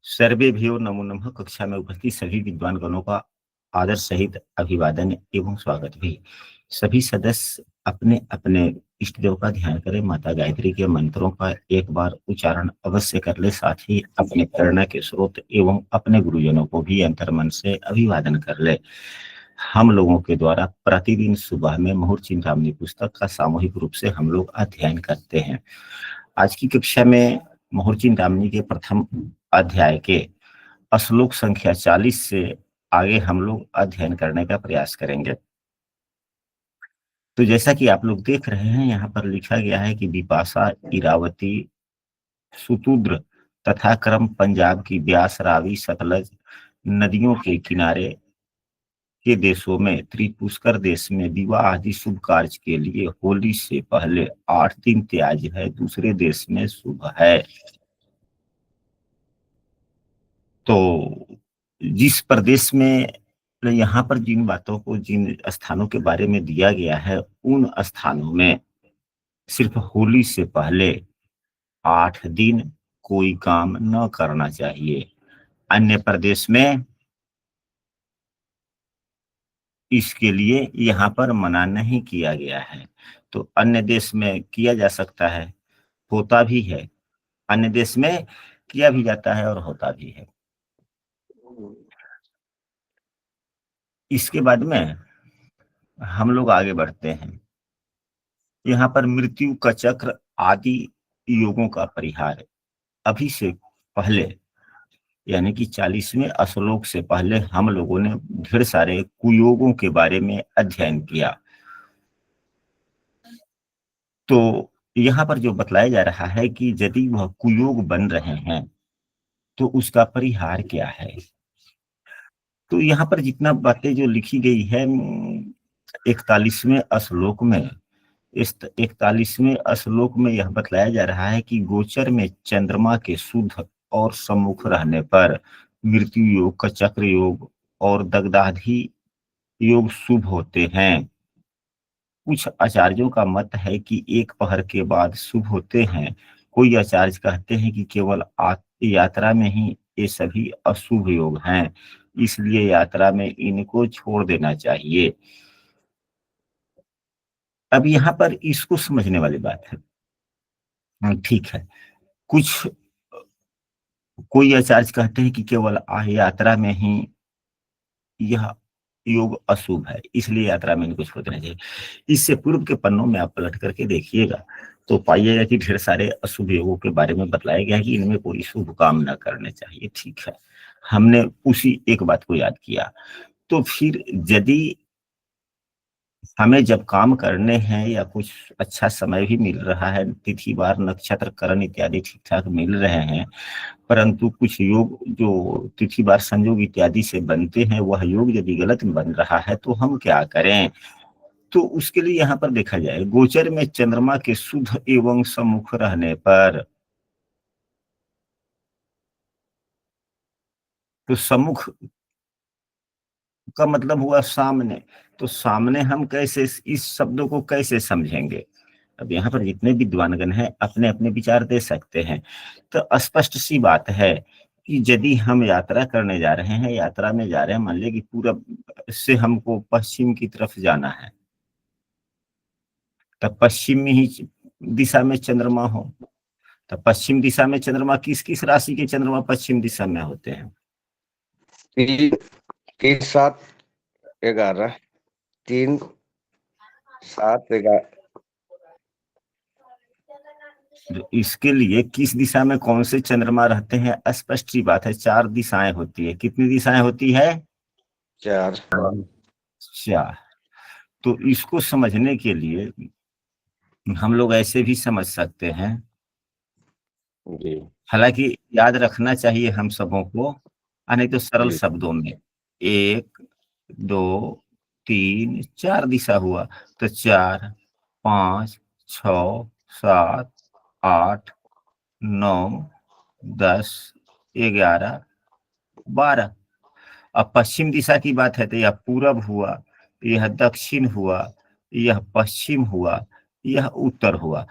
सर्वेभ्यो नमो नमः। कक्षा में उपस्थित सभी विद्वान गणों का आदर सहित अभिवादन एवं स्वागत भी। सभी सदस्य अपने अपने इष्ट देव का ध्यान करें। माता गायत्री के मंत्रों का एक बार उच्चारण अवश्य कर ले। साथ ही अपने प्रेरणा के स्रोत एवं अपने गुरुजनों को भी अंतर्मन से अभिवादन कर ले। हम लोगों के द्वारा प्रतिदिन सुबह में मुहूर्त चिंतामणि पुस्तक का सामूहिक रूप से हम लोग अध्ययन करते हैं। आज की कक्षा में मुहूर्त चिंतामणि के प्रथम अध्याय के श्लोक संख्या 40 से आगे हम लोग अध्ययन करने का प्रयास करेंगे। तो जैसा कि आप लोग देख रहे हैं, यहाँ पर लिखा गया है कि बिपाशा, इरावती, सुतुद्र तथा क्रम पंजाब की ब्यास, रावी, सतलज नदियों के किनारे के देशों में त्रिपुष्कर देश में विवाह आदि शुभ कार्य के लिए होली से पहले 8 दिन त्याज्य है, दूसरे देश में शुभ है। तो जिस प्रदेश में यहाँ पर जिन बातों को, जिन स्थानों के बारे में दिया गया है, उन स्थानों में सिर्फ होली से पहले 8 दिन कोई काम न करना चाहिए। अन्य प्रदेश में इसके लिए यहाँ पर मना नहीं किया गया है। तो अन्य देश में किया जा सकता है, होता भी है। अन्य देश में किया भी जाता है और होता भी है। इसके बाद में हम लोग आगे बढ़ते हैं। यहाँ पर मृत्यु का चक्र आदि योगों का परिहार अभी से पहले, यानी कि 40वें श्लोक से पहले हम लोगों ने ढेर सारे कुयोगों के बारे में अध्ययन किया। तो यहाँ पर जो बतलाया जा रहा है कि यदि वह कुयोग बन रहे हैं तो उसका परिहार क्या है। तो यहाँ पर जितना बातें जो लिखी गई है 41वें श्लोक में, इस 41वें श्लोक में यह बतलाया जा रहा है कि गोचर में चंद्रमा के शुद्ध और सम्मुख रहने पर मृत्यु योग, कचक्र योग और दग्धाधि योग शुभ होते हैं। कुछ आचार्यों का मत है कि एक पहर के बाद शुभ होते हैं। कोई आचार्य कहते हैं कि केवल यात्रा में ही ये सभी अशुभ योग हैं, इसलिए यात्रा में इनको छोड़ देना चाहिए। अब यहाँ पर इसको समझने वाली बात है। ठीक है, कुछ कोई आचार्य कहते हैं कि केवल यात्रा में ही यह योग अशुभ है, इसलिए यात्रा में इनको छोड़ देना चाहिए। इससे पूर्व के पन्नों में आप पलट करके देखिएगा तो पाइएगा कि ढेर सारे अशुभ योगों के बारे में बतलाया गया है कि इनमें कोई शुभ काम न करने चाहिए। ठीक है, हमने उसी एक बात को याद किया। तो फिर यदि हमें जब काम करने हैं या कुछ अच्छा समय भी मिल रहा है, तिथि वार नक्षत्र करण इत्यादि ठीक ठाक मिल रहे हैं, परंतु कुछ योग जो तिथि वार संयोग इत्यादि से बनते हैं, वह योग यदि गलत बन रहा है तो हम क्या करें। तो उसके लिए यहाँ पर देखा जाए, गोचर में चंद्रमा के शुद्ध एवं सम्मुख रहने पर, तो सम्मुख का मतलब हुआ सामने। तो सामने हम कैसे इस शब्दों को कैसे समझेंगे। अब यहाँ पर जितने विद्वानगण हैं अपने अपने विचार दे सकते हैं। तो स्पष्ट सी बात है कि यदि हम यात्रा करने जा रहे हैं, यात्रा में जा रहे हैं, मान लीजिए कि पूरब से हमको पश्चिम की तरफ जाना है, तब पश्चिम में ही दिशा में चंद्रमा हो, तब पश्चिम दिशा में चंद्रमा, किस किस राशि के चंद्रमा पश्चिम दिशा में होते हैं। 3, 3, 7, 11, 3, 7, 11। इसके लिए किस दिशा में कौन से चंद्रमा रहते हैं, स्पष्ट सी बात है। 4 दिशाएं होती है। कितनी दिशाएं होती है? 4। 4। तो इसको समझने के लिए हम लोग ऐसे भी समझ सकते हैं, जी हालांकि याद रखना चाहिए हम सबों को, नहीं तो सरल जी शब्दों में 1, 2, 3, 4 दिशा हुआ। तो 4, 5, 6, 7, 8, 9, 10, 11, 12। अब पश्चिम दिशा की बात है तो यह पूरब हुआ, यह दक्षिण हुआ, यह पश्चिम हुआ, यह उत्तर हुआ।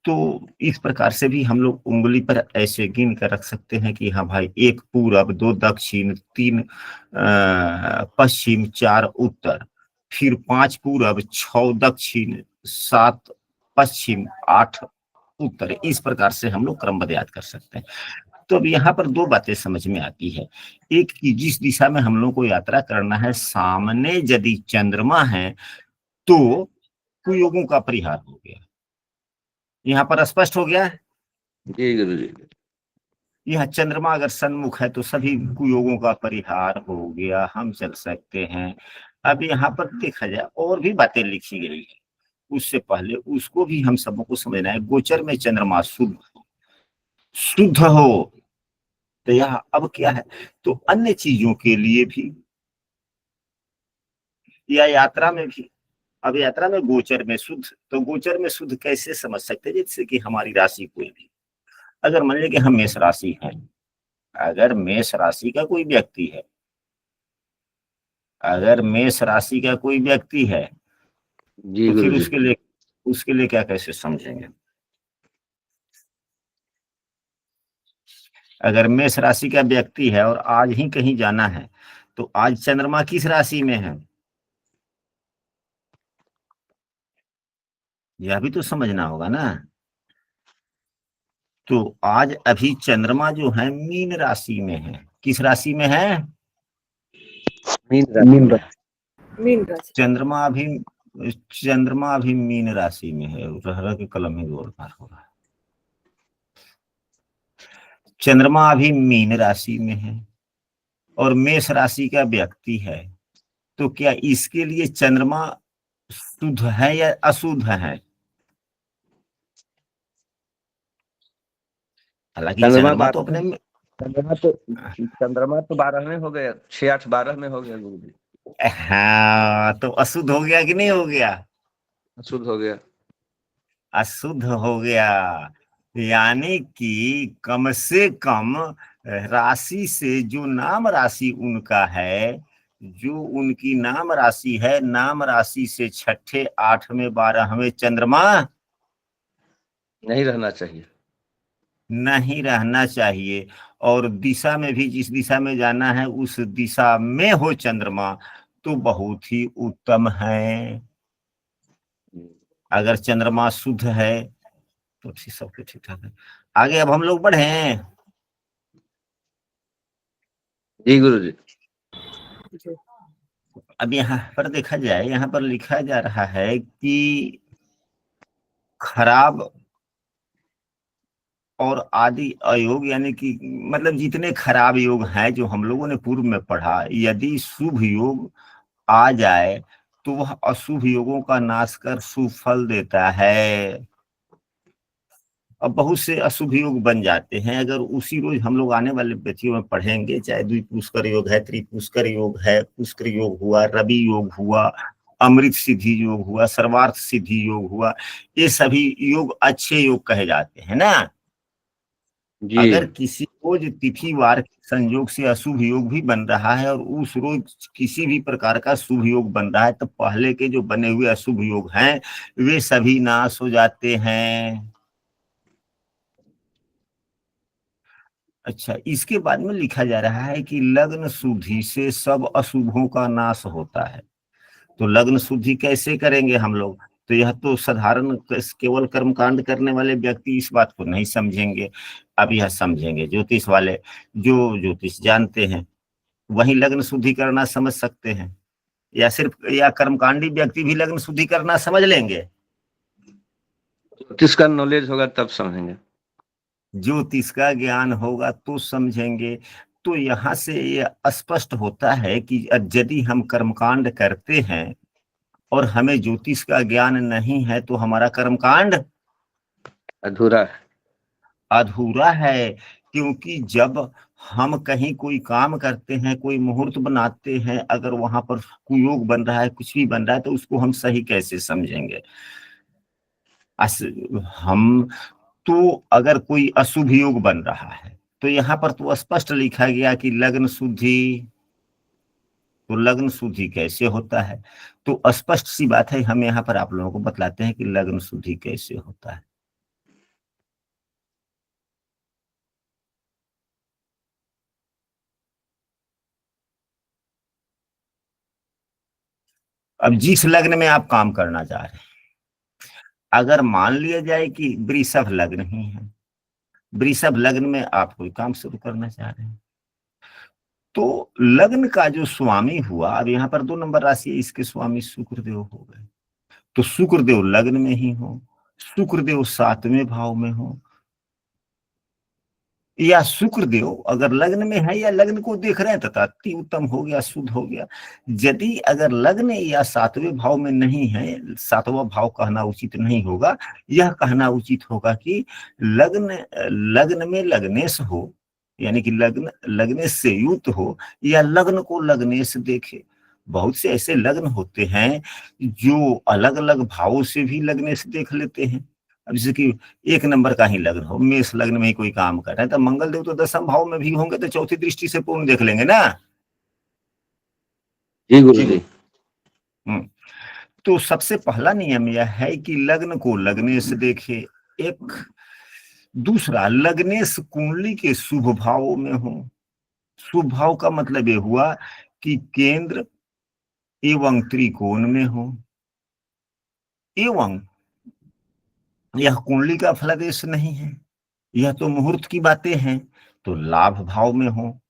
तो इस प्रकार से भी हम लोग उंगली पर ऐसे गिन कर रख सकते हैं कि हाँ भाई, 1 पूरब, 2 दक्षिण, 3 पश्चिम, 4 उत्तर, फिर 5 पूरब, 6 दक्षिण, 7 पश्चिम, 8 उत्तर। इस प्रकार से हम लोग क्रमबद्ध याद कर सकते हैं। तो अब यहाँ पर 2 बातें समझ में आती है। एक कि जिस दिशा में हम लोग को यात्रा करना है, सामने यदि चंद्रमा है तो कुयोगों का परिहार हो गया। यहाँ पर स्पष्ट हो गया। जी गुरु जी। यह चंद्रमा अगर सन्मुख है तो सभी कुयोगों का परिहार हो गया, हम चल सकते हैं। अब यहाँ पर देखा जाए और भी बातें लिखी गई है, उससे पहले उसको भी हम सबको समझना है। गोचर में चंद्रमा शुद्ध हो तो यहाँ अब क्या है, तो अन्य चीजों के लिए भी या यात्रा में भी, अब यात्रा में गोचर में शुद्ध, तो गोचर में शुद्ध कैसे समझ सकते हैं? जैसे कि हमारी राशि कोई भी, अगर मान लीजिए कि हम मेष राशि हैं, अगर मेष राशि का कोई व्यक्ति है, अगर मेष राशि का कोई व्यक्ति है जी तो गुरु फिर जी। उसके लिए क्या कैसे समझेंगे? अगर मेष राशि का व्यक्ति है और आज ही कहीं जाना है, तो आज चंद्रमा किस राशि में है, यह भी तो समझना होगा ना। तो आज अभी चंद्रमा जो है मीन राशि में है। किस राशि में है? मीन राशि। मीन राशि। चंद्रमा अभी मीन राशि में है। रह रह के कलम ही गोल पार हो रहा है। चंद्रमा अभी मीन राशि में है और मेष राशि का व्यक्ति है, तो क्या इसके लिए चंद्रमा शुद्ध है या अशुद्ध है? हालांकि चंद्रमा तो अपने में, चंद्रमा तो 12 में हो गया, 6 8 12 में हो गया गुरु जी। हाँ, तो अशुद्ध हो गया कि नहीं हो गया? शुद्ध हो गया। अशुद्ध हो गया, यानी कि कम से कम राशि से जो नाम राशि उनका है, जो उनकी नाम राशि है, नाम राशि से 6ठे 8वें 12वें चंद्रमा नहीं रहना चाहिए। नहीं रहना चाहिए। और दिशा में भी, जिस दिशा में जाना है उस दिशा में हो चंद्रमा तो बहुत ही उत्तम है। अगर चंद्रमा शुद्ध है तो ठीक, सबके ठीक ठाक है। आगे अब हम लोग बढ़े। जी गुरु जी। अब यहाँ पर देखा जाए, यहाँ पर लिखा जा रहा है कि खराब और आदि अयोग, यानी कि मतलब जितने खराब योग हैं जो हम लोगों ने पूर्व में पढ़ा, यदि शुभ योग आ जाए तो वह अशुभ योगों का नाश कर शुभ फल देता है। अब बहुत से अशुभ योग बन जाते हैं, अगर उसी रोज हम लोग आने वाले व्यक्तियों में पढ़ेंगे, चाहे द्विपुष्कर योग है, त्रिपुष्कर योग है, पुष्कर योग हुआ, रवि योग हुआ, अमृत सिद्धि योग हुआ, सर्वार्थ सिद्धि योग हुआ, ये सभी योग अच्छे योग कहे जाते हैं ना। जी अगर किसी रोज तिथि वार के संयोग से अशुभ योग भी बन रहा है और उस रोज किसी भी प्रकार का शुभ योग बन रहा है, तो पहले के जो बने हुए अशुभ योग हैं वे सभी नाश हो जाते हैं। अच्छा, इसके बाद में लिखा जा रहा है कि लग्न शुद्धि से सब अशुभों का नाश होता है। तो लग्न शुद्धि कैसे करेंगे हम लोग? तो यह तो साधारण केवल कर्मकांड करने वाले व्यक्ति इस बात को नहीं समझेंगे। अब यह समझेंगे ज्योतिष वाले, जो ज्योतिष जानते हैं वही लग्न शुद्धि करना समझ सकते हैं, या सिर्फ या कर्मकांडी व्यक्ति भी लग्न शुद्धि करना समझ लेंगे? ज्योतिष का नॉलेज होगा तब समझेंगे। ज्योतिष का ज्ञान होगा तो समझेंगे। तो यहाँ से ये स्पष्ट होता है कि यदि हम कर्मकांड करते हैं और हमें ज्योतिष का ज्ञान नहीं है तो हमारा कर्मकांड अधूरा है। अधूरा है। क्योंकि जब हम कहीं कोई काम करते हैं, कोई मुहूर्त बनाते हैं, अगर वहां पर कुयोग बन रहा है, कुछ भी बन रहा है, तो उसको हम सही कैसे समझेंगे? हम तो अगर कोई अशुभ योग बन रहा है तो यहाँ पर तो स्पष्ट लिखा गया कि लग्न शुद्धि, तो लग्न शुद्धि कैसे होता है? तो स्पष्ट सी बात है, हम यहाँ पर आप लोगों को बतलाते हैं कि लग्न शुद्धि कैसे होता है। अब जिस लग्न में आप काम करना चाह रहे हैं, अगर मान लिया जाए कि वृषभ लग्न ही है, वृषभ लग्न में आप कोई काम शुरू करना चाह रहे हैं, तो लग्न का जो स्वामी हुआ, अब यहाँ पर 2 नंबर राशि है, इसके स्वामी शुक्रदेव हो गए, तो शुक्रदेव लग्न में ही हो, शुक्रदेव 7वें भाव में हो, या शुक्रदेव अगर लग्न में है या लग्न को देख रहे हैं तो अति उत्तम हो गया, शुद्ध हो गया। यदि अगर लग्न या 7वें भाव में नहीं है, 7वां भाव कहना उचित नहीं होगा, यह कहना उचित होगा कि लग्न लग्न में लग्नेश हो, यानी कि लग्न लग्नेश से युक्त हो, या लग्न को लग्नेश देखे। बहुत से ऐसे लग्न होते हैं जो अलग अलग भावों से भी लग्नेश देख लेते हैं। अब जैसे कि 1 नंबर का ही लग्न हो, मेष लग्न में ही कोई काम कर रहा है, तो मंगल देव तो 10वें भाव में भी होंगे, तो चौथी दृष्टि से पूर्ण देख लेंगे ना। जी गुरु जी। तो सबसे पहला नियम यह है कि लग्न को लग्नेश देखे। एक दूसरा, लग्नेश कुंडली के शुभ भावों में हो। शुभ भाव का मतलब ये हुआ कि केंद्र एवं त्रिकोण में हो, एवं यह कुंडली का फलादेश नहीं है, यह तो मुहूर्त की बातें हैं, तो लाभ भाव में हो,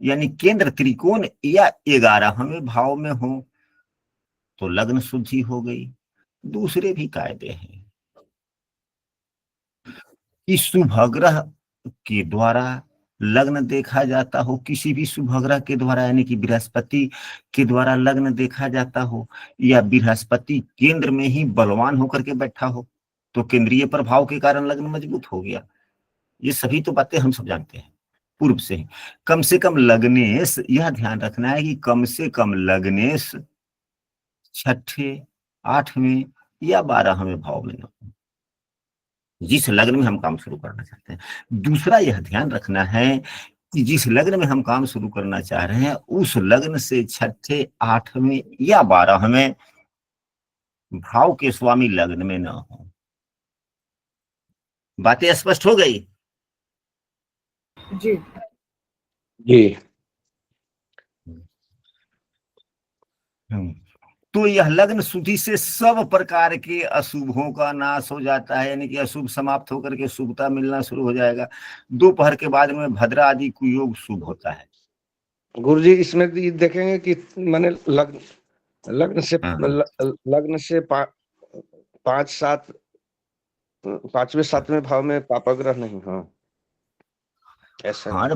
यानी केंद्र त्रिकोण या 11वें भाव में हो तो लग्न शुद्धि हो गई। दूसरे भी कायदे हैं कि शुभग्रह के द्वारा लग्न देखा जाता हो, किसी भी शुभग्रह के द्वारा, यानी कि बृहस्पति के द्वारा लग्न देखा जाता हो, या बृहस्पति केंद्र में ही बलवान होकर के बैठा हो, तो केंद्रीय प्रभाव के कारण लग्न मजबूत हो गया। ये सभी तो बातें हम सब जानते हैं पूर्व से ही। कम से कम लग्नेश, यह ध्यान रखना है कि कम से कम लग्नेश 6ठे, 8वें या 12वें भाव में न हो, जिस लग्न में हम काम शुरू करना चाहते हैं। दूसरा यह ध्यान रखना है कि जिस लग्न में हम काम शुरू करना चाह रहे हैं, उस लग्न से 6ठे, 8वें या 12वें भाव के स्वामी लग्न में न हो। बातें स्पष्ट हो गई? जी जी। तो यह लग्न शुद्धि से सब प्रकार के अशुभों का नाश हो जाता है, यानी कि अशुभ समाप्त होकर के शुभता मिलना शुरू हो जाएगा। दोपहर के बाद में भद्रा आदि कुयोग शुभ होता है। गुरुजी इसमें भी देखेंगे कि मैंने लग्न से हाँ। लग्न से 5-7 5वें 7वें भाव में पापाग्रह नहीं। हाँ ऐसा हाँ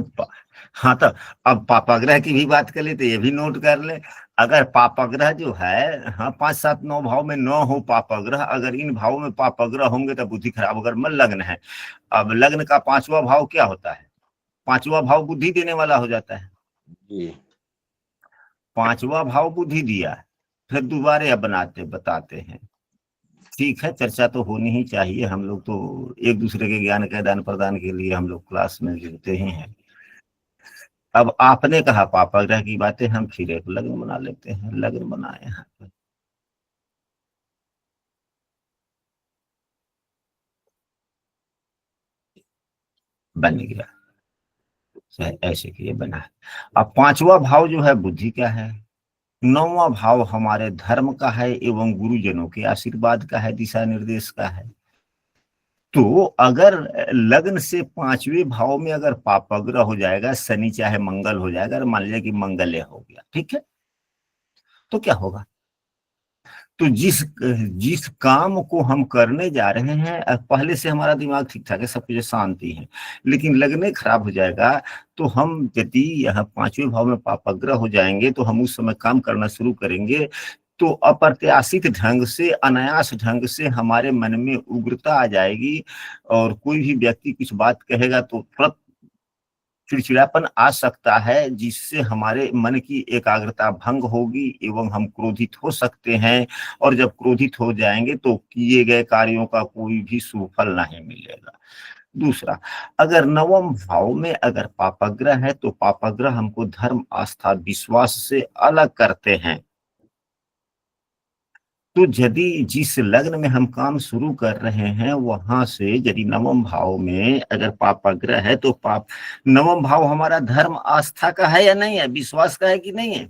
हाँ, तो अब पापाग्रह की भी बात कर ले तो ये भी नोट कर ले। अगर पापाग्रह जो है, हाँ 5, 7, 9 भाव में न हो पापाग्रह, अगर इन भावों में पापाग्रह होंगे तो बुद्धि खराब। अगर मन लग्न है, अब लग्न का 5वां भाव क्या होता है? 5वां भाव बुद्धि देने वाला हो जाता है। जी। 5वां भाव बुद्धि दिया, फिर दोबारे अब बताते हैं। ठीक है, चर्चा तो होनी ही चाहिए। हम लोग तो एक दूसरे के ज्ञान के आदान प्रदान के लिए हम लोग क्लास में जुड़ते ही हैं। अब आपने कहा पापाग्रह की बातें, हम फिर एक लग्न बना लेते हैं। लग्न बनाए यहाँ पर, बन गया, ऐसे किए बना है। अब 5वां भाव जो है बुद्धि का है, 9वां भाव हमारे धर्म का है एवं गुरुजनों के आशीर्वाद का है, दिशा निर्देश का है। तो अगर लग्न से 5वें भाव में अगर पापग्रह हो जाएगा, शनि चाहे मंगल हो जाएगा, मान लीजिए कि मंगल हो गया, ठीक है, तो क्या होगा? तो जिस काम को हम करने जा रहे हैं, पहले से हमारा दिमाग ठीक ठाक है, सब कुछ शांति है, लेकिन लगने खराब हो जाएगा, तो हम यदि यहाँ 5वें भाव में पापग्रह हो जाएंगे तो हम उस समय काम करना शुरू करेंगे, तो अप्रत्याशित ढंग से, अनायास ढंग से हमारे मन में उग्रता आ जाएगी, और कोई भी व्यक्ति कुछ बात कहेगा तो तुरंत चिड़चिड़ापन आ सकता है, जिससे हमारे मन की एकाग्रता भंग होगी एवं हम क्रोधित हो सकते हैं। और जब क्रोधित हो जाएंगे तो किए गए कार्यों का कोई भी सुफल नहीं मिलेगा। दूसरा, अगर 9वें भाव में अगर पापग्रह है, तो पापग्रह हमको धर्म, आस्था, विश्वास से अलग करते हैं। तो यदि जिस लग्न में हम काम शुरू कर रहे हैं, वहां से यदि 9वें भाव में अगर पापग्रह है, तो 9वां भाव हमारा धर्म, आस्था का है या नहीं है, विश्वास का है कि नहीं है?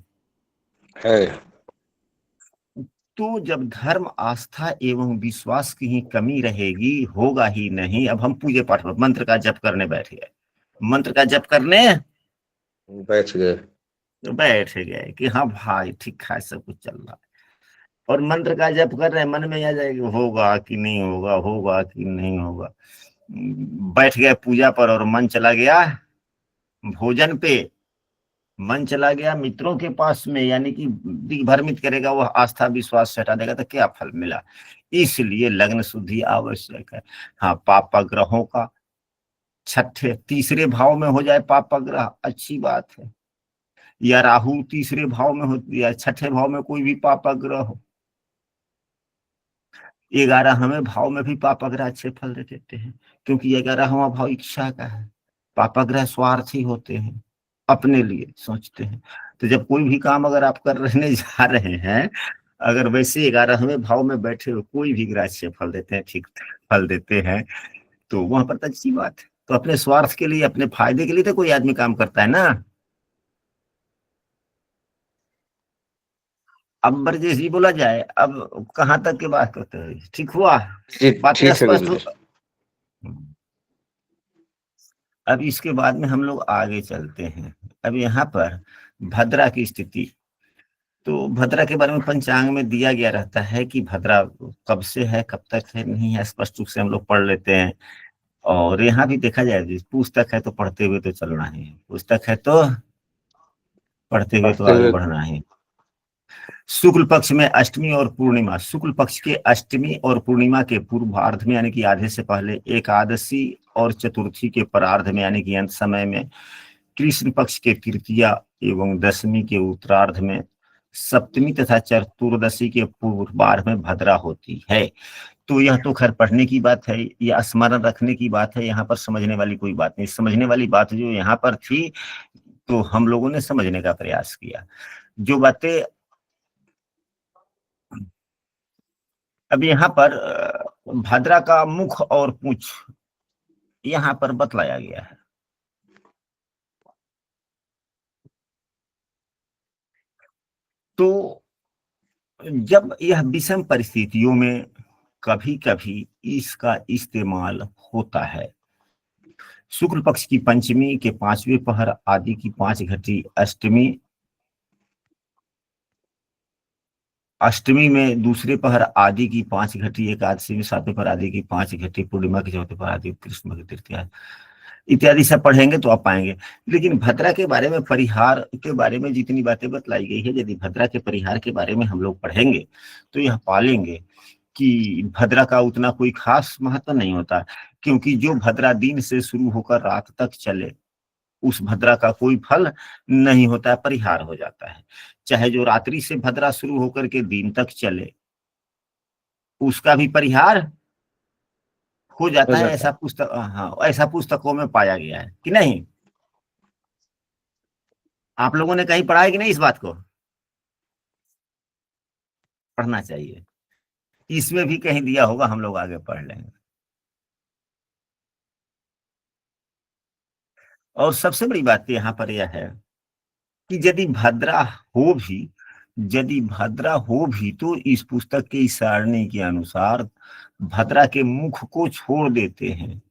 तो जब धर्म आस्था एवं विश्वास की ही कमी रहेगी, होगा ही नहीं। अब हम पूजे पाठ में मंत्र का जप करने बैठ गए, मंत्र का जप करने बैठ गए। तो बैठ गए कि हाँ भाई ठीक है, सब कुछ चल रहा है, और मंत्र का जप कर रहे हैं, मन में आ जाएगा होगा कि नहीं होगा, होगा कि नहीं होगा। बैठ गए पूजा पर और मन चला गया भोजन पे, मन चला गया मित्रों के पास में, यानी कि दिग्भ्रमित करेगा, वह आस्था विश्वास से हटा देगा, तो क्या फल मिला। इसलिए लग्न शुद्धि आवश्यक है। हाँ, पाप ग्रहों का छठे तीसरे भाव में हो जाए पाप ग्रह, अच्छी बात है। या राहु तीसरे भाव में हो, या छठे भाव में कोई भी पाप ग्रह हो, 11वें भाव में भी पापग्रह अच्छे फल दे देते हैं, क्योंकि 11वां भाव इच्छा का है। पापग्रह स्वार्थी होते हैं, अपने लिए सोचते हैं। तो जब कोई भी काम अगर आप करने जा रहे हैं, अगर वैसे 11वें भाव में बैठे हो कोई भी ग्रह अच्छे फल देते हैं, ठीक फल देते हैं, तो वहां पर तो अच्छी बात है। तो अपने स्वार्थ के लिए, अपने फायदे के लिए तो कोई आदमी काम करता है ना। अब ब्रजेश जी बोला जाए, अब कहाँ तक की बात करते हैं, ठीक हुआ, जी बातें ठीक है स्पष्ट गुरुजी। हो। अब इसके बाद में हम लोग आगे चलते हैं। अब यहाँ पर भद्रा की स्थिति, तो भद्रा के बारे में पंचांग में दिया गया रहता है कि भद्रा कब से है, कब तक है, नहीं है, स्पष्ट रूप से हम लोग पढ़ लेते हैं। और यहाँ भी देखा जाए, पुस्तक है तो पढ़ते हुए तो चलना है, पुस्तक है तो पढ़ते हुए तो पढ़ते आगे हुए। बढ़ना है। शुक्ल पक्ष में अष्टमी और पूर्णिमा, शुक्ल पक्ष के अष्टमी और पूर्णिमा के पूर्वार्ध में यानी कि आधे से पहले, एकादशी और चतुर्थी के परार्ध में यानी कि अंत समय में, कृष्ण पक्ष के तृतीया एवं दशमी के उत्तरार्ध में, सप्तमी तथा चतुर्दशी के पूर्वार्ध में भद्रा होती है। तो यह तो खैर पढ़ने की बात है, या स्मरण रखने की बात है, यहाँ पर समझने वाली कोई बात नहीं। समझने वाली बात जो यहाँ पर थी, तो हम लोगों ने समझने का प्रयास किया। जो बातें अब यहाँ पर भद्रा का मुख और पूंछ यहाँ पर बतलाया गया है। तो जब यह विषम परिस्थितियों में कभी कभी इसका इस्तेमाल होता है, शुक्ल पक्ष की पंचमी के 5वें पहर आदि की 5 घटी अष्टमी, अष्टमी में दूसरे पहर आदि की 5 घटी, एकादशी में 7वें पहर आदि की 5 घटी, पूर्णिमा के 4थे पहर आदि, कृष्ण की तृतीया इत्यादि सब पढ़ेंगे तो आप पाएंगे। लेकिन भद्रा के बारे में, परिहार के बारे में जितनी बातें बतलाई गई है, यदि भद्रा के परिहार के बारे में हम लोग पढ़ेंगे तो यह पालेंगे कि भद्रा का उतना कोई खास महत्व नहीं होता, क्योंकि जो भद्रा दिन से शुरू होकर रात तक चले, उस भद्रा का कोई फल नहीं होता है, परिहार हो जाता है। चाहे जो रात्रि से भद्रा शुरू होकर के दिन तक चले, उसका भी परिहार हो हो जाता है। जाता ऐसा है। पुस्तक, हाँ, ऐसा पुस्तकों में पाया गया है कि नहीं। आप लोगों ने कहीं पढ़ा है कि नहीं इस बात को, पढ़ना चाहिए। इसमें भी कहीं दिया होगा, हम लोग आगे पढ़ लेंगे। और सबसे बड़ी बात यहाँ पर यह है कि यदि भद्रा हो भी, यदि भद्रा हो भी तो इस पुस्तक की सारणी के अनुसार भद्रा के मुख को छोड़ देते हैं।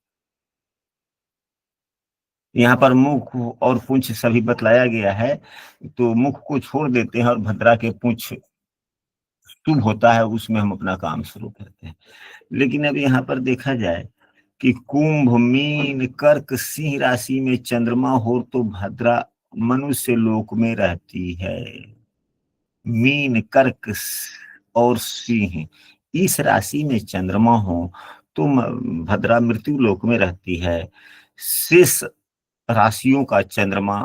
यहाँ पर मुख और पूंछ सभी बतलाया गया है, तो मुख को छोड़ देते हैं और भद्रा के पूंछ शुभ होता है, उसमें हम अपना काम शुरू करते हैं। लेकिन अब यहाँ पर देखा जाए कि कुंभ मीन कर्क सिंह राशि में चंद्रमा हो तो भद्रा मनुष्य लोक में रहती है। मीन कर्क और सिंह इस राशि में चंद्रमा हो तो भद्रा मृत्यु लोक में रहती है। शेष राशियों का चंद्रमा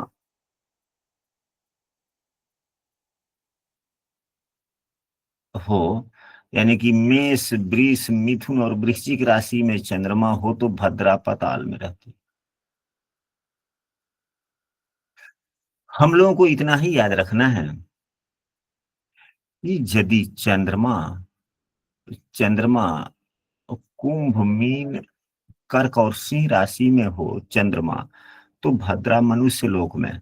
हो, यानी कि मेष वृष मिथुन और वृश्चिक राशि में चंद्रमा हो तो भद्रा पाताल में रहती। हम लोगों को इतना ही याद रखना है कि यदि चंद्रमा, चंद्रमा कुंभ मीन कर्क और सिंह राशि में हो चंद्रमा, तो भद्रा मनुष्य लोक में,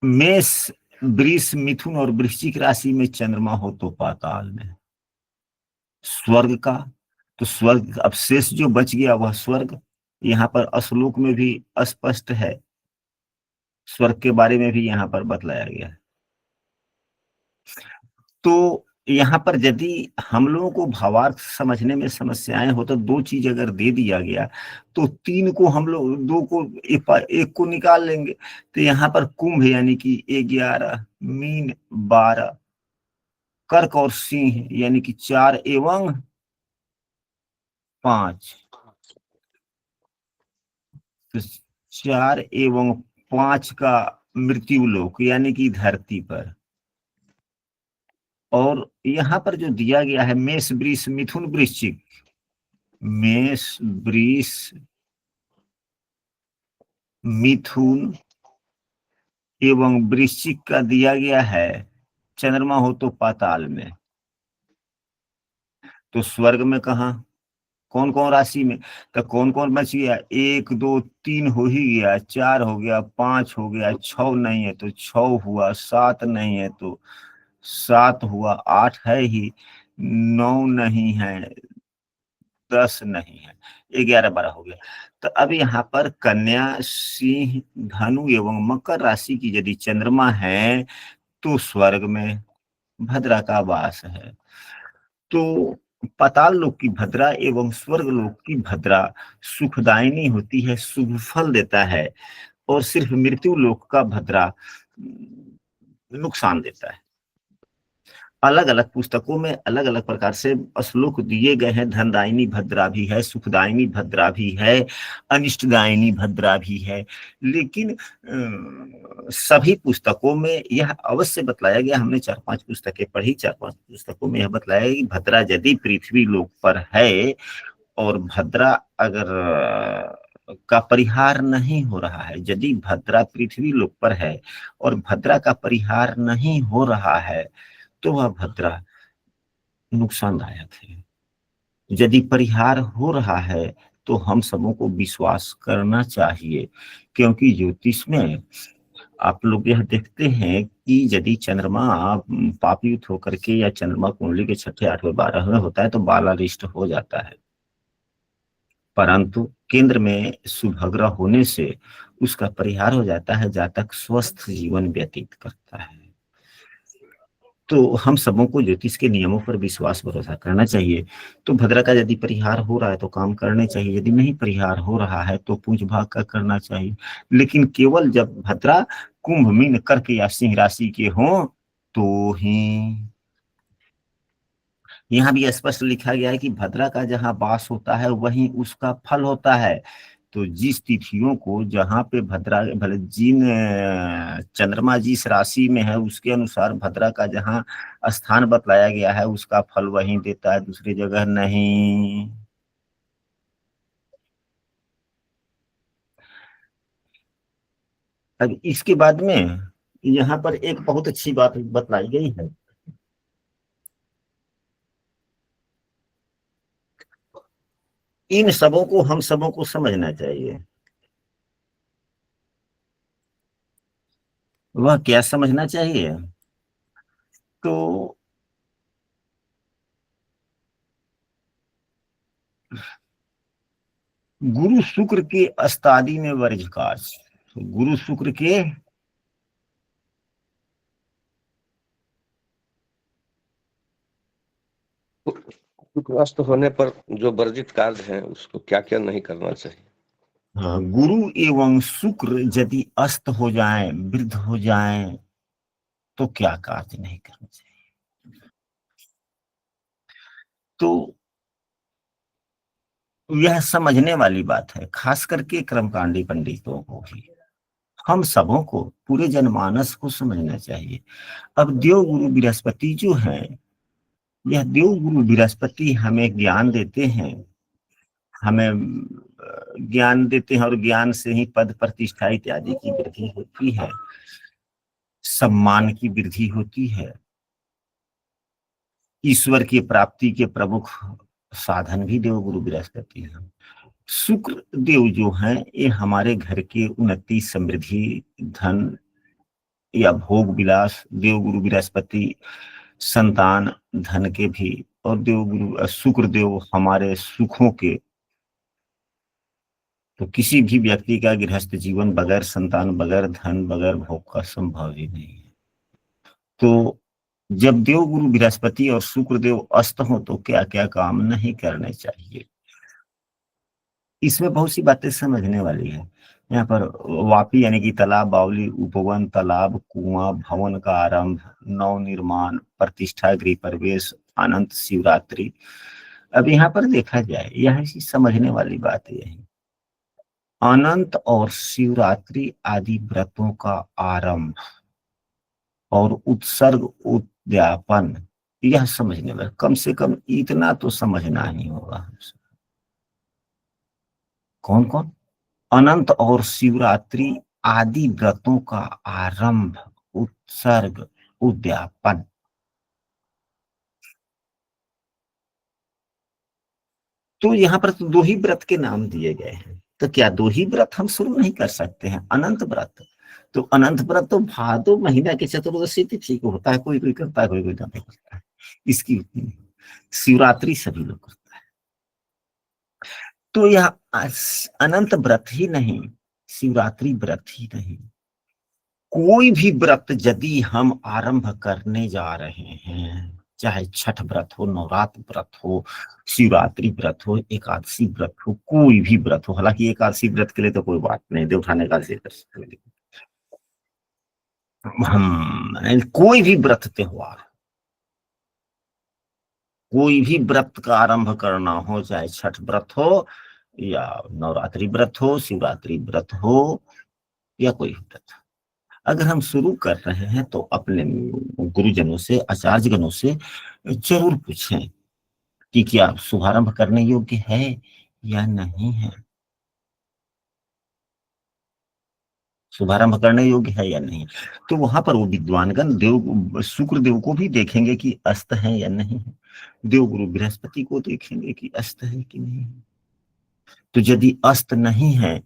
मेष, वृष, मिथुन और वृश्चिक राशि में चंद्रमा हो तो पाताल में। स्वर्ग का, तो स्वर्ग अब शेष जो बच गया वह स्वर्ग, यहाँ पर श्लोक में भी स्पष्ट है, स्वर्ग के बारे में भी यहाँ पर बतलाया गया है। तो यहाँ पर यदि हम लोगों को भावार्थ समझने में समस्याएं हो तो दो चीज अगर दे दिया गया तो तीन को हम लोग, दो को एक को निकाल लेंगे। तो यहाँ पर कुंभ यानी कि 11, मीन 12, कर्क और सिंह यानी कि 4 एवं 5, तो 4 एवं 5 का मृत्यु लोक यानी कि धरती पर। और यहाँ पर जो दिया गया है मेष, वृष, मिथुन, वृश्चिक, मेष, वृष, मिथुन एवं वृश्चिक का दिया गया है चंद्रमा हो तो पाताल में, तो स्वर्ग में कहा, कौन कौन राशि में, तो कौन कौन बच गया, 1 2 3 हो ही गया, 4 हो गया, 5 हो गया, 6 नहीं है तो 6 हुआ, 7 नहीं है तो 7 हुआ, 8 है ही, 9 नहीं है, 10 नहीं है, 11 12 हो गया। तो अब यहाँ पर कन्या, सिंह, धनु एवं मकर राशि की यदि चंद्रमा है तो स्वर्ग में भद्रा का वास है। तो पाताल लोक की भद्रा एवं स्वर्ग लोक की भद्रा सुखदायिनी होती है, शुभ फल देता है, और सिर्फ मृत्यु लोक का भद्रा नुकसान देता है। अलग अलग पुस्तकों में अलग अलग प्रकार से श्लोक दिए गए हैं, धनदायिनी भद्रा भी है, सुखदायिनी भद्रा भी है, अनिष्टदायिनी भद्रा भी है, लेकिन सभी पुस्तकों में यह अवश्य बतलाया गया, हमने 4-5 पुस्तकें पढ़ी, 4-5 पुस्तकों में यह बतलाया गया कि भद्रा यदि पृथ्वी लोक पर है और भद्रा अगर का परिहार नहीं हो रहा है, यदि भद्रा पृथ्वी लोक पर है और भद्रा का परिहार नहीं हो रहा है तो वह भद्रा नुकसानदायक है। यदि परिहार हो रहा है तो हम सबों को विश्वास करना चाहिए, क्योंकि ज्योतिष में आप लोग यह देखते हैं कि यदि चंद्रमा पापयुक्त होकर के या चंद्रमा कुंडली के 6ठे 8वें 12वें होता है तो बालारिष्ट हो जाता है, परंतु केंद्र में सुभग्रह होने से उसका परिहार हो जाता है, जातक स्वस्थ जीवन व्यतीत करता है। तो हम सबों को ज्योतिष के नियमों पर विश्वास भरोसा करना चाहिए। तो भद्रा का यदि परिहार हो रहा है तो काम करने चाहिए, यदि नहीं परिहार हो रहा है तो पूंछ भाग का करना चाहिए, लेकिन केवल जब भद्रा कुंभ, मीन, कर्क या सिंह राशि के हों तो ही। यहाँ भी स्पष्ट लिखा गया है कि भद्रा का जहाँ वास होता है वहीं उसका फल होता है। तो जिस तिथियों को जहाँ पे भद्रा, भले जिन चंद्रमा जिस राशि में है उसके अनुसार भद्रा का जहाँ स्थान बतलाया गया है उसका फल वहीं देता है, दूसरी जगह नहीं। अब इसके बाद में यहाँ पर एक बहुत अच्छी बात बतलाई गई है, इन सबों को हम सबों को समझना चाहिए। वह क्या समझना चाहिए, तो गुरु शुक्र के अस्तादि में वर्जकाश, तो गुरु शुक्र के ग्रस्त होने पर जो वर्जित कार्य है उसको क्या क्या नहीं करना चाहिए। गुरु एवं शुक्र यदि अस्त हो जाए, वृद्ध हो जाए तो क्या कार्य नहीं करना चाहिए। तो यह समझने वाली बात है, खास करके कर्मकांडी पंडितों को ही, हम सबों को, पूरे जनमानस को समझना चाहिए। अब देव गुरु बृहस्पति जो है, यह देव गुरु बृहस्पति हमें ज्ञान देते हैं, हमें ज्ञान देते हैं, और ज्ञान से ही पद प्रतिष्ठा इत्यादि की वृद्धि होती है, सम्मान की वृद्धि होती है, ईश्वर की प्राप्ति के प्रमुख साधन भी देव गुरु बृहस्पति हैं। शुक्र देव जो हैं ये हमारे घर के उन्नति, समृद्धि, धन या भोग विलास, देवगुरु बृहस्पति संतान धन के भी, और देवगुरु शुक्र देव हमारे सुखों के। तो किसी भी व्यक्ति का गृहस्थ जीवन बगैर संतान, बगैर धन, बगैर भोग का संभव ही नहीं है। तो जब देवगुरु बृहस्पति और शुक्र देव अस्त हो तो क्या क्या काम नहीं करने चाहिए, इसमें बहुत सी बातें समझने वाली है। यहाँ पर वापी यानी कि तालाब, बावली, उपवन, तालाब, कुआं, भवन का आरंभ, नव निर्माण, प्रतिष्ठा, गृह प्रवेश, अनंत शिवरात्रि। अब यहाँ पर देखा जाए, यहाँ से समझने वाली बात यह है, अनंत और शिवरात्रि आदि व्रतों का आरंभ और उत्सर्ग, उद्यापन, यह समझने में कम से कम इतना तो समझना ही होगा हमसे। कौन कौन? अनंत और शिवरात्रि आदि व्रतों का आरंभ, उत्सर्ग, उद्यापन। तो यहाँ पर तो दो ही व्रत के नाम दिए गए हैं, तो क्या दो ही व्रत हम शुरू नहीं कर सकते हैं? अनंत व्रत, तो अनंत व्रत तो भादो महीना के चतुर्दशी तिथि को होता है, कोई कोई करता है, कोई कोई नहीं करता है, इसकी उतनी नहीं। शिवरात्रि सभी लोग करते हैं। तो यह अनंत व्रत ही नहीं, शिवरात्रि व्रत ही नहीं, कोई भी व्रत यदि हम आरंभ करने जा रहे हैं, चाहे छठ व्रत हो, नवरात्र व्रत हो, शिवरात्रि व्रत हो, एकादशी व्रत हो, कोई भी व्रत हो, हालांकि एकादशी व्रत के लिए तो कोई बात नहीं, देवउठान एकादशी कर सकते हैं, हम कोई भी व्रत त्योहार, कोई भी व्रत का आरंभ करना हो, चाहे छठ व्रत हो या नवरात्रि व्रत हो, शिवरात्रि व्रत हो या कोई व्रत, अगर हम शुरू कर रहे हैं तो अपने गुरुजनों से, आचार्यगणों से जरूर पूछें कि क्या शुभारंभ करने योग्य है या नहीं है, शुभारंभ करने योग्य है या नहीं। तो वहां पर वो विद्वानगण देव शुक्र देव को भी देखेंगे कि अस्त है या नहीं है, देव गुरु बृहस्पति को देखेंगे कि अस्त है कि नहीं है। तो यदि अस्त नहीं है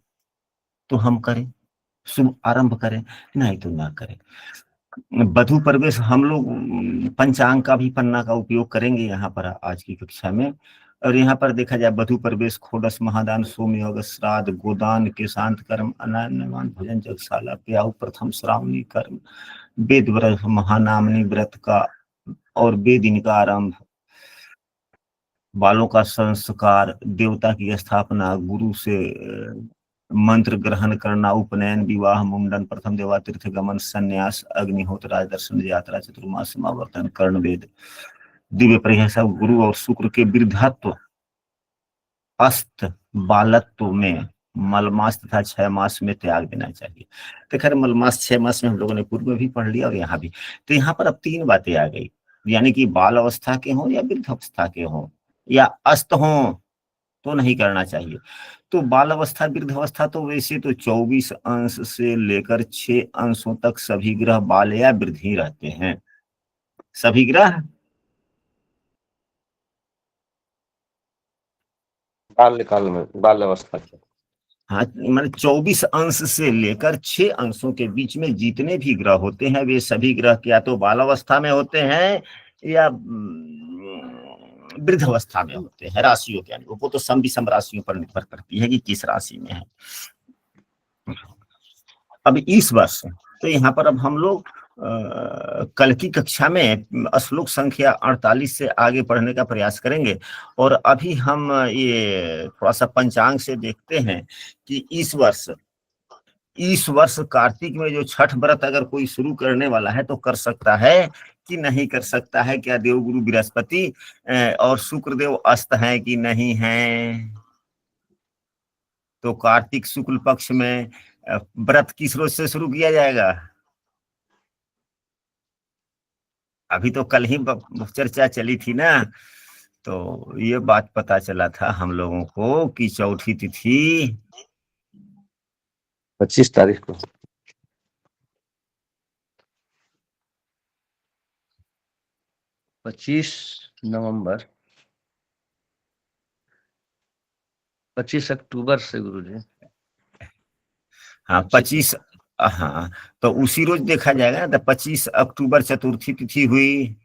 तो हम करें, शुभ आरंभ करें, नहीं तो ना करें। वधु प्रवेश हम लोग पंचांग का भी पन्ना का उपयोग करेंगे यहाँ पर आज की कक्षा में। और यहाँ पर देखा जाए, वधु प्रवेश, खोडस, महादान, सोमयोग, श्राद्ध, गोदान, केशांत कर्म, अनान्यमान भोजन, जगशाला, प्याऊ, प्रथम श्रावणी कर्म, वेद व्रत, महानामनी व्रत का और वेदिन का आरंभ, बालों का संस्कार, देवता की स्थापना, गुरु से मंत्र ग्रहण करना, उपनयन, विवाह, मुंडन, प्रथम देवा तीर्थ गमन, संन्यास, अग्निहोत्र, राज दर्शन, यात्रा, चतुर्मास समावर्तन, कर्ण वेद, दिव्य प्रयास, सब गुरु और शुक्र के वृद्धत्व, अस्त बालत्व में मलमास तथा 6 मास में त्याग देना चाहिए। तो खैर मलमास 6 मास में हम लोगों ने पूर्व में भी पढ़ लिया और यहाँ भी। तो यहाँ पर अब 3 बातें आ गई, यानी कि बाल अवस्था के हों या वृद्ध अवस्था के हों या अस्त हों तो नहीं करना चाहिए। तो बाल अवस्था, वृद्ध अवस्था तो वैसे तो 24 अंश से लेकर 6 अंशों तक सभी ग्रह बाल या वृद्ध ही रहते हैं, सभी ग्रह। बाल्यकाल में, बाल अवस्था के। हाँ, मतलब 24 अंश से लेकर 6 अंशों के बीच में जितने भी ग्रह होते हैं वे सभी ग्रह या तो बाल अवस्था में होते हैं या वृद्ध अवस्था में होते हैं, राशियों के अनुरूप। वो तो सम विषम राशियों पर निर्भर करती है कि किस राशि में है। अब इस वर्ष तो यहाँ पर अब हम लोग कल की कक्षा में श्लोक संख्या 48 से आगे पढ़ने का प्रयास करेंगे। और अभी हम ये थोड़ा सा पंचांग से देखते हैं कि इस वर्ष कार्तिक में जो छठ व्रत अगर कोई शुरू करने वाला है तो कर सकता है कि नहीं कर सकता है, क्या देवगुरु बृहस्पति और शुक्रदेव अस्त हैं कि नहीं हैं। तो कार्तिक शुक्ल पक्ष में व्रत किस रोज से शुरू किया जाएगा? अभी तो कल ही चर्चा चली थी ना, तो ये बात पता चला था हम लोगों को कि चौथी तिथि 25 तारीख को, 25 नवंबर, 25 अक्टूबर से गुरु जी। हाँ 25 हाँ, तो उसी रोज देखा जाएगा ना। तो 25 अक्टूबर चतुर्थी तिथि हुई।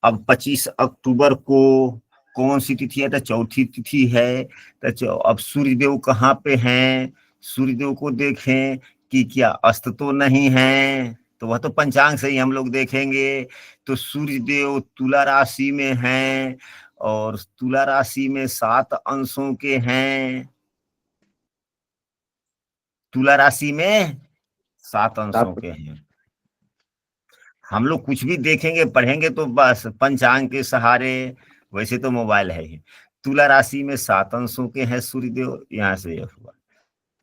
अब 25 अक्टूबर को कौन सी तिथि है? तो चौथी तिथि है। तो अब सूर्यदेव कहाँ पे हैं? सूर्यदेव को देखें कि क्या अस्त तो नहीं है, तो वह तो पंचांग से ही हम लोग देखेंगे। तो सूर्यदेव तुला राशि में हैं, और तुला राशि में 7 अंशों के हैं। तुला राशि में 7 अंशों सात। के हैं। हम लोग कुछ भी देखेंगे पढ़ेंगे तो बस पंचांग के सहारे, वैसे तो मोबाइल है ही। तुला राशि में 7 अंशों के हैं सूर्यदेव, यहाँ से यह हुआ।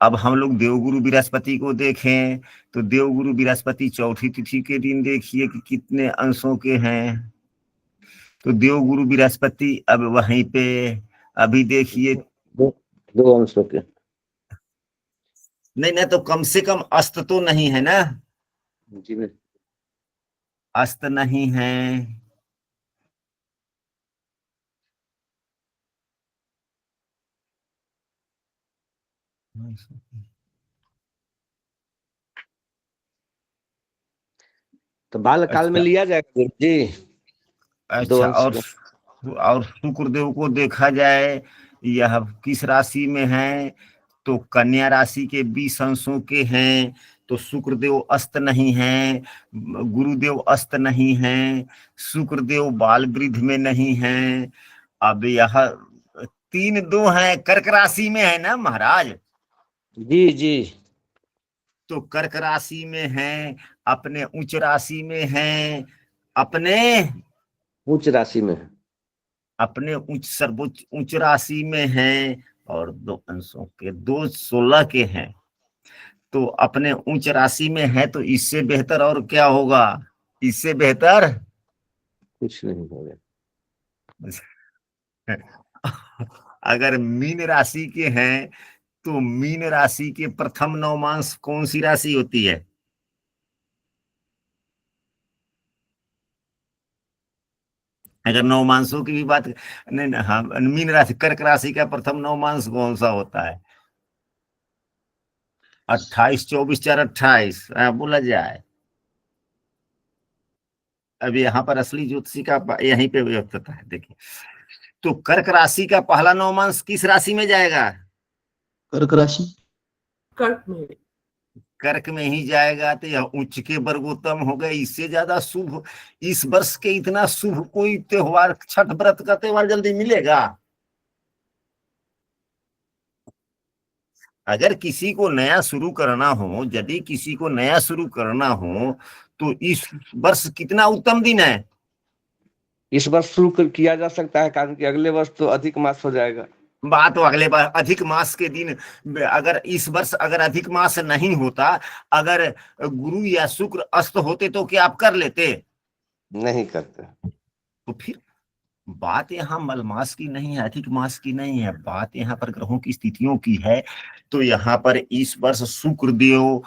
अब हम लोग देवगुरु बृहस्पति को देखें, तो देवगुरु बृहस्पति चौथी तिथि के दिन देखिए कि कितने अंशों के हैं। तो देवगुरु बृहस्पति अब वहीं पे अभी देखिए। दो, दो अंशों के। नहीं ना, तो कम से कम अस्त तो नहीं है ना। जी में। अस्त नहीं है। तो बाल काल में अच्छा। लिया जाएगा गुरु जी, दो अच्छा, अंश को। और शुक्रदेव को देखा जाए, यह किस राशि में है? तो कन्या राशि के 20 अंशों के हैं। तो शुक्रदेव अस्त नहीं है, गुरुदेव अस्त नहीं है, शुक्रदेव बाल वृद्ध में नहीं है। अब यह 3 2 है, कर्क राशि में है ना महाराज। जी जी। तो कर्क राशि में है, अपने उच्च राशि में है, अपने उच्च राशि में है। अपने उच्च सर्वोच्च उच्च राशि में हैं। और 2 अंशों के, 2 16 के हैं। तो अपने उच्च राशि में है, तो इससे बेहतर और क्या होगा? इससे बेहतर कुछ नहीं हो गया। अगर मीन राशि के हैं, तो मीन राशि के प्रथम 9 मास कौन सी राशि होती है? अगर 9 मासों की भी बात, नहीं ना, हाँ, मीन राशि कर्क राशि का प्रथम 9 मास कौन सा होता है? 28 24 4 28, बोला जाए। अब यहाँ पर असली ज्योतिषी का यहीं पे व्यस्तता है, देखिए। तो कर्क राशि का पहला 9 मास किस राशि में जाएगा? कर्क राशि। कर्क में। कर्क में ही जाएगा। तो यह उच्च के वर्गोत्तम हो गए। इससे ज्यादा शुभ इस वर्ष के इतना शुभ कोई त्योहार, छठ व्रत का त्योहार जल्दी मिलेगा? अगर किसी को नया शुरू करना हो, यदि किसी को नया शुरू करना हो, तो इस वर्ष कितना उत्तम दिन है। इस वर्ष शुरू किया जा सकता है, कारण कि अगले वर्ष तो अधिक मास हो जाएगा। बात तो अगले बार अधिक मास के दिन, अगर इस वर्ष अगर अधिक मास नहीं होता, अगर गुरु या शुक्र अस्त होते, तो क्या आप कर लेते? नहीं करते। तो फिर बात यहाँ मलमास की नहीं है, अधिक मास की नहीं है, बात यहाँ पर ग्रहों की स्थितियों की है। तो यहाँ पर इस वर्ष शुक्र देव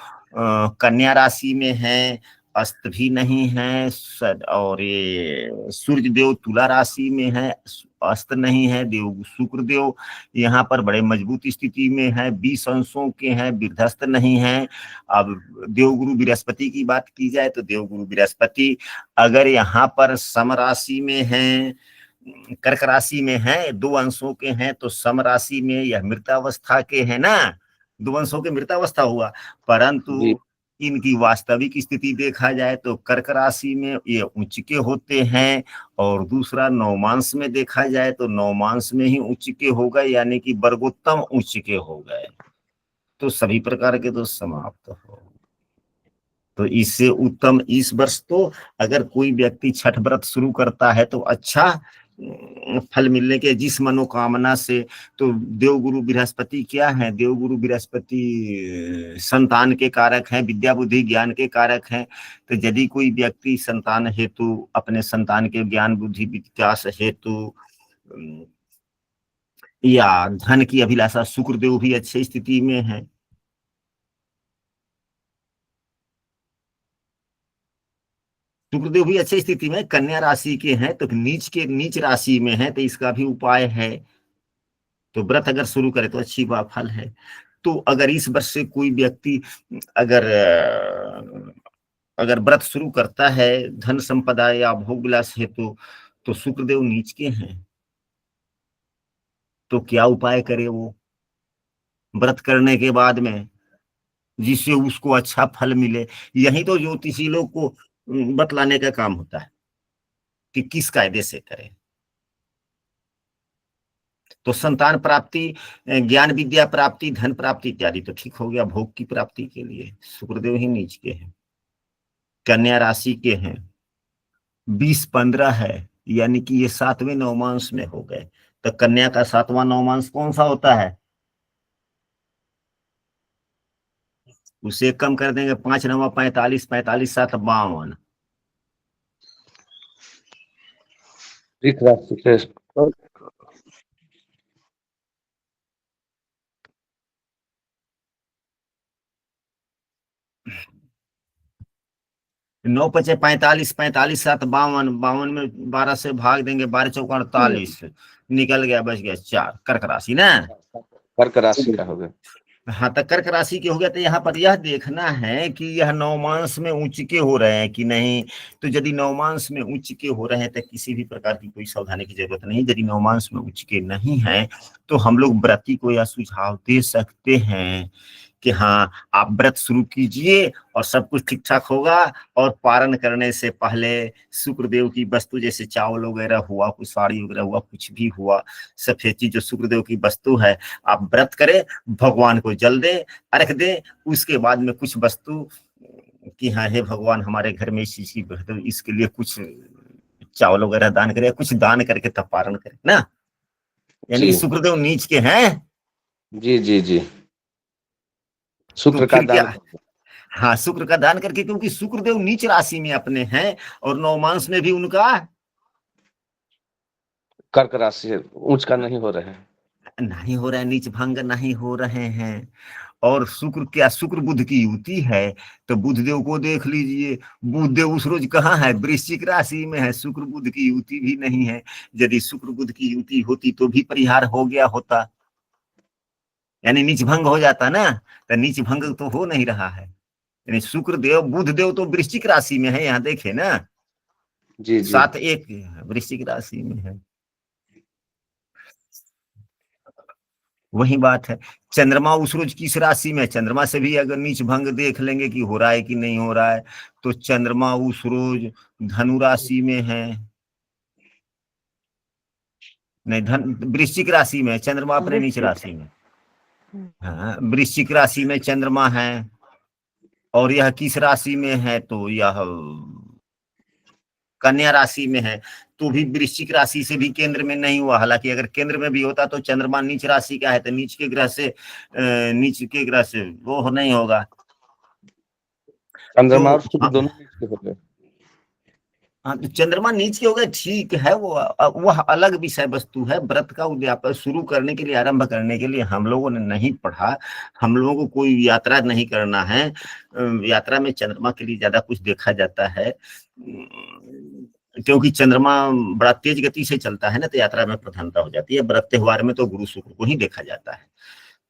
कन्या राशि में है, अस्त भी नहीं है। और ये सूर्य देव तुला राशि में है, अस्त नहीं है। देव शुक्र देव यहाँ पर बड़े मजबूत स्थिति में है, 20 अंशों के हैं, वृद्धस्त नहीं है। अब देवगुरु बृहस्पति की बात की जाए, तो देवगुरु बृहस्पति अगर यहाँ पर सम राशि में है, कर्क राशि में है, 2 अंशों के हैं, तो सम राशि में यह मृतावस्था के है ना, 2 अंशों के मृतावस्था हुआ। जी। परंतु इनकी वास्तविक स्थिति देखा जाए तो कर्क राशि में ये उच्च के होते हैं, और दूसरा 9 मास में देखा जाए तो 9 मास में ही उच्च के हो गए, यानी कि वर्गोत्तम उच्च के हो गए। तो सभी प्रकार के तो समाप्त हो। तो इससे उत्तम इस वर्ष तो अगर कोई व्यक्ति छठ व्रत शुरू करता है, तो अच्छा फल मिलने के जिस मनोकामना से। तो देवगुरु बृहस्पति क्या है? देवगुरु बृहस्पति संतान के कारक हैं, विद्या बुद्धि ज्ञान के कारक हैं। तो यदि कोई व्यक्ति संतान हेतु, अपने संतान के ज्ञान बुद्धि विकास हेतु या धन की अभिलाषा, शुक्रदेव भी अच्छी स्थिति में है। शुक्रदेव भी अच्छी स्थिति में कन्या राशि के हैं, तो नीच राशि में है, तो इसका भी उपाय है। तो व्रत अगर शुरू करे तो अच्छी बात फल है। तो अगर इस वर्ष से कोई व्यक्ति अगर अगर व्रत शुरू करता है धन संपदा या भोग विलास हेतु, तो शुक्रदेव नीच के हैं, तो क्या उपाय करे वो व्रत करने के बाद में, जिससे उसको अच्छा फल मिले। यही तो ज्योतिषी लोग को बतलाने का काम होता है कि किस कायदे से करें। तो संतान प्राप्ति, ज्ञान विद्या प्राप्ति, धन प्राप्ति इत्यादि तो ठीक हो गया। भोग की प्राप्ति के लिए शुक्रदेव ही नीच के हैं, कन्या राशि के हैं, 20-15 है, यानी कि ये 7वें नवमांश में हो गए। तो कन्या का 7वां नवमांश कौन सा होता है? उसे कम कर देंगे, 5-9 45, 45-7 52। वृष राशि से 9-5 45, 45-7 52, 52 में 12 से भाग देंगे, 12-4 48, निकल गया, बच गया 4। कर्क राशि ना, कर्क राशि का हो गया। हाँ, तो कर्क राशि के हो गया। तो यहाँ पर यह देखना है कि यह नवमांश में उच्च के हो रहे हैं कि नहीं। तो यदि नवमांश में उच्च के हो रहे हैं तो किसी भी प्रकार की कोई सावधानी की जरूरत नहीं। यदि नवमांश में उच्च के नहीं है तो हम लोग व्रती को यह सुझाव दे सकते हैं कि हाँ, आप व्रत शुरू कीजिए और सब कुछ ठीक ठाक होगा। और पारण करने से पहले शुक्रदेव की वस्तु, जैसे चावल वगैरह हुआ, कुछ साड़ी वगैरह हुआ, कुछ भी हुआ, सफेद चीज जो शुक्रदेव की वस्तु है, आप व्रत करें, भगवान को जल दे, अर्घ दे। उसके बाद में कुछ वस्तु कि हाँ, हे भगवान, हमारे घर में इस चीज की वस्तु, इसके लिए कुछ चावल वगैरह दान करे, कुछ दान करके तब पारण करे ना। यानी कि जी शुक्रदेव नीच के हैं। जी जी जी, तो शुक्र का फिर क्या? दान। हाँ, शुक्र का दान करके, क्योंकि शुक्रदेव नीच राशि में अपने हैं और नवमांश में भी उनका कर्क राशि है, ऊंच का नहीं हो रहे हैं। नहीं हो रहा है, नीच भंग नहीं हो रहे हैं। और शुक्र क्या, शुक्र बुध की युति है। तो बुधदेव को देख लीजिए, बुधदेव उस रोज कहाँ है? वृश्चिक राशि में है। शुक्र बुध की युति भी नहीं है। यदि शुक्र बुध की युति होती तो भी परिहार हो गया होता, यानी नीच भंग हो जाता ना। तो नीच भंग तो हो नहीं रहा है। यानी शुक्र देव, बुध देव तो वृश्चिक राशि में है, यहाँ देखे ना, जी जी, 7-1 वृश्चिक राशि में है। वही बात है। चंद्रमा उस रोज किस राशि में? चंद्रमा से भी अगर नीच भंग देख लेंगे कि हो रहा है कि नहीं हो रहा है, तो चंद्रमा उस रोज धनु राशि में है। नहीं, वृश्चिक राशि में है चंद्रमा, अपने नीच राशि में। हाँ, वृश्चिक राशि में चंद्रमा है। और यह किस राशि में है? तो यह कन्या राशि में है। तो भी वृश्चिक राशि से भी केंद्र में नहीं हुआ। हालांकि अगर केंद्र में भी होता तो चंद्रमा नीच राशि का है, तो नीच के ग्रह से वो नहीं होगा। चंद्रमा और तो शुक्र दोनों नीच के हो गए। हाँ, तो चंद्रमा नीच के हो गए, ठीक है। वह अलग विषय वस्तु है। व्रत का उद्यापन शुरू करने के लिए, आरंभ करने के लिए हम लोगों ने नहीं पढ़ा। हम लोगों को कोई यात्रा नहीं करना है। यात्रा में चंद्रमा के लिए ज्यादा कुछ देखा जाता है, क्योंकि चंद्रमा बड़ा तेज गति से चलता है ना, तो यात्रा में प्रधानता हो जाती है। व्रत त्योहार में तो गुरु शुक्र को ही देखा जाता है।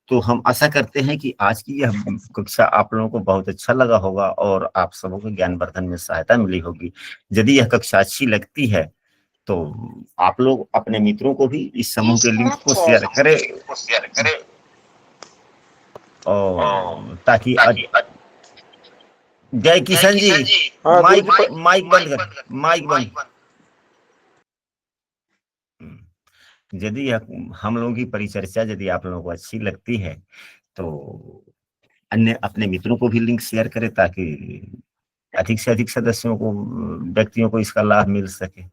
तो हम आशा करते हैं कि आज की यह कक्षा आप लोगों को बहुत अच्छा लगा होगा और आप सबों को ज्ञानवर्धन में सहायता मिली होगी। यदि यह कक्षा अच्छी लगती है तो आप लोग अपने मित्रों को भी इस समूह के लिंक को शेयर करें, और ताकि जय किशन जी, हाँ माइक गुरु जी, माइक बंद कर, माइक बंद। यदि हम लोगों की परिचर्चा यदि आप लोगों को अच्छी लगती है तो अन्य अपने मित्रों को भी लिंक शेयर करें, ताकि अधिक से अधिक सदस्यों को, व्यक्तियों को इसका लाभ मिल सके।